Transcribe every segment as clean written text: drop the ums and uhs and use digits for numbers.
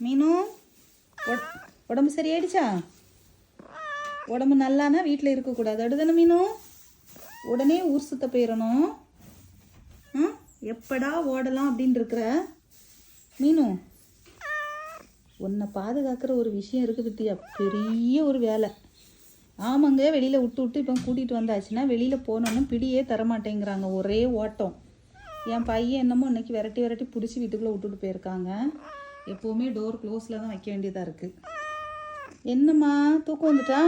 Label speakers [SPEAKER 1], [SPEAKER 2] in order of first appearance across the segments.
[SPEAKER 1] மீனு உடம்பு சரியாயிடுச்சா? உடம்பு நல்லானா வீட்டில் இருக்கக்கூடாது அடுதானே மீனு? உடனே ஊர் சுத்த போயிடணும். எப்படா ஓடலாம் அப்படின்னு இருக்கிற மீனு? உன்னை பாதுகாக்கிற ஒரு விஷயம் இருக்குது பத்தியா, பெரிய ஒரு வேலை. ஆமாங்க, வெளியில் விட்டு விட்டு இப்போ கூட்டிகிட்டு வந்தாச்சுன்னா வெளியில் போனோன்னு பிடியே தரமாட்டேங்கிறாங்க, ஒரே ஓட்டம். என் பையன் என்னமோ இன்னைக்கு விரட்டி விரட்டி பிடிச்சி வீட்டுக்குள்ளே விட்டுட்டு போயிருக்காங்க. எப்போவுமே டோர் க்ளோஸில் தான் வைக்க வேண்டியதாக இருக்குது. என்னம்மா தூக்கம் வந்துட்டா?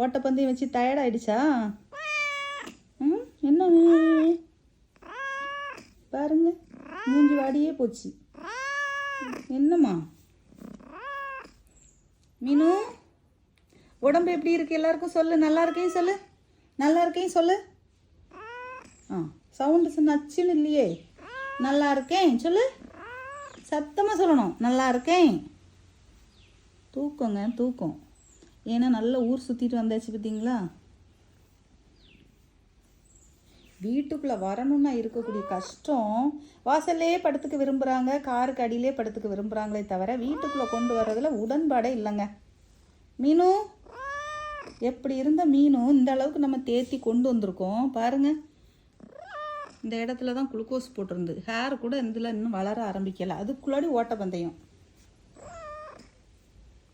[SPEAKER 1] ஓட்டப்பந்தயம் வச்சு டயர்டாயிடுச்சா? என்ன பாருங்க, மூஞ்சி வாடியே போச்சு. என்னம்மா மீனு, உடம்பு எப்படி இருக்கு? எல்லாருக்கும் சொல்லு. நல்லா இருக்கேன் சொல்லு. நல்லா இருக்கேன் சொல்லு. சவுண்டு நச்சுன்னு இல்லையே. நல்லா இருக்கேன் சொல்லு. சத்தமாக சொல்லணும். நல்லா இருக்கேன். தூக்கங்க தூக்கம். ஏன்னா நல்லா ஊர் சுற்றிட்டு வந்தாச்சு பார்த்தீங்களா. வீட்டுக்குள்ளே வரணும்னா இருக்கக்கூடிய கஷ்டம். வாசல்லே படுத்துக்க விரும்புகிறாங்க, காருக்கு அடியிலே படுத்துக்க விரும்புகிறாங்களே தவிர வீட்டுக்குள்ளே கொண்டு வர்றதுல உடன்பாடே இல்லைங்க. மீனு, எப்படி இருந்த மீனு இந்த அளவுக்கு நம்ம தேத்தி கொண்டு வந்திருக்கோம் பாருங்கள். இந்த இடத்துல தான் குளுக்கோஸ் போட்டிருந்து, ஹேர் கூட இதில் இன்னும் வளர ஆரம்பிக்கலை, அதுக்குள்ளாடி ஓட்டப்பந்தயம்.